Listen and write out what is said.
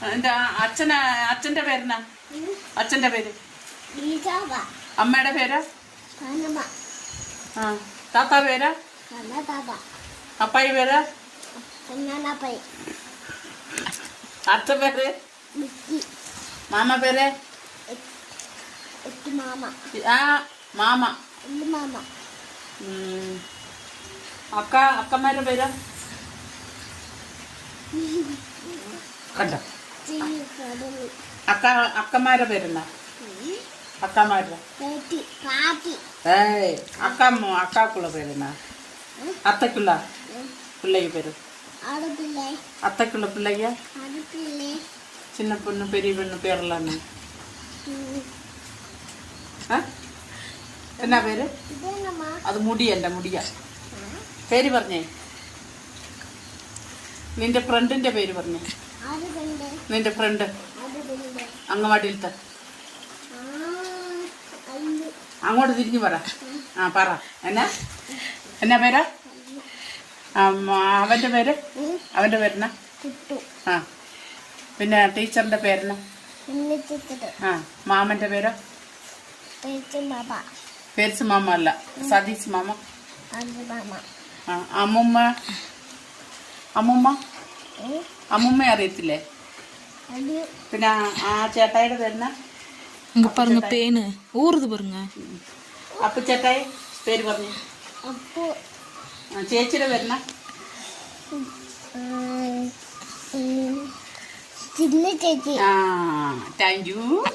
എന്റെ അച്ഛന്റെ പേരെന്നാ? അച്ഛന്റെ പേര്? അമ്മയുടെ പേരാ? ആ. താത്ത പേരാ? അപ്പായി പേരാ? അച്ഛ പേര്? മാമ പേര്? ആ മാമ. അക്കന്മാരുടെ പേരാ? കണ്ടോ? അക്കന്മാരുടെ പേരെന്നാ? അക്കന്മാരുടെ അക്കാക്കുള്ള പേരെന്നാ? അത്തക്കുള്ള പിള്ളേക്ക് പേര്? അത്തക്കുള്ള പിള്ളയ്യ சின்ன பொண்ணு பெரிய பொண்ணு பேரெல்லாம் എന്നാ പേര്? അത് മുടിയല്ല, മുടിയ. പേര് പറഞ്ഞേ. നിന്റെ ഫ്രണ്ടിന്റെ പേര് പറഞ്ഞേ. നിന്റെ ഫ്രണ്ട് അങ്ങവാടിയിലത്തെ. അങ്ങോട്ട് തിരിഞ്ഞു പറ. ആ പറ. എന്നാ പേരാ? അവന്റെ പേര്? അവന്റെ പേരെന്നാ? ആ. പിന്നെ ടീച്ചറിന്റെ പേരെന്നാ? ആ. മാമന്റെ പേരോ? പേരിച്ച് മാമ അല്ല, സതീഷ് മാമ. ആ. അമ്മുമ്മ അമ്മുമ്മ അറിയത്തില്ലേ? പിന്നെ ആ ചേട്ടായിയുടെ പേരെന്നാ? പേന് ഊറുത് പറഞ്ഞ അപ്പു ചേട്ടായി പേര് പറഞ്ഞു. ചേച്ചിയുടെ പേരെന്നാ? ആ. Thank you.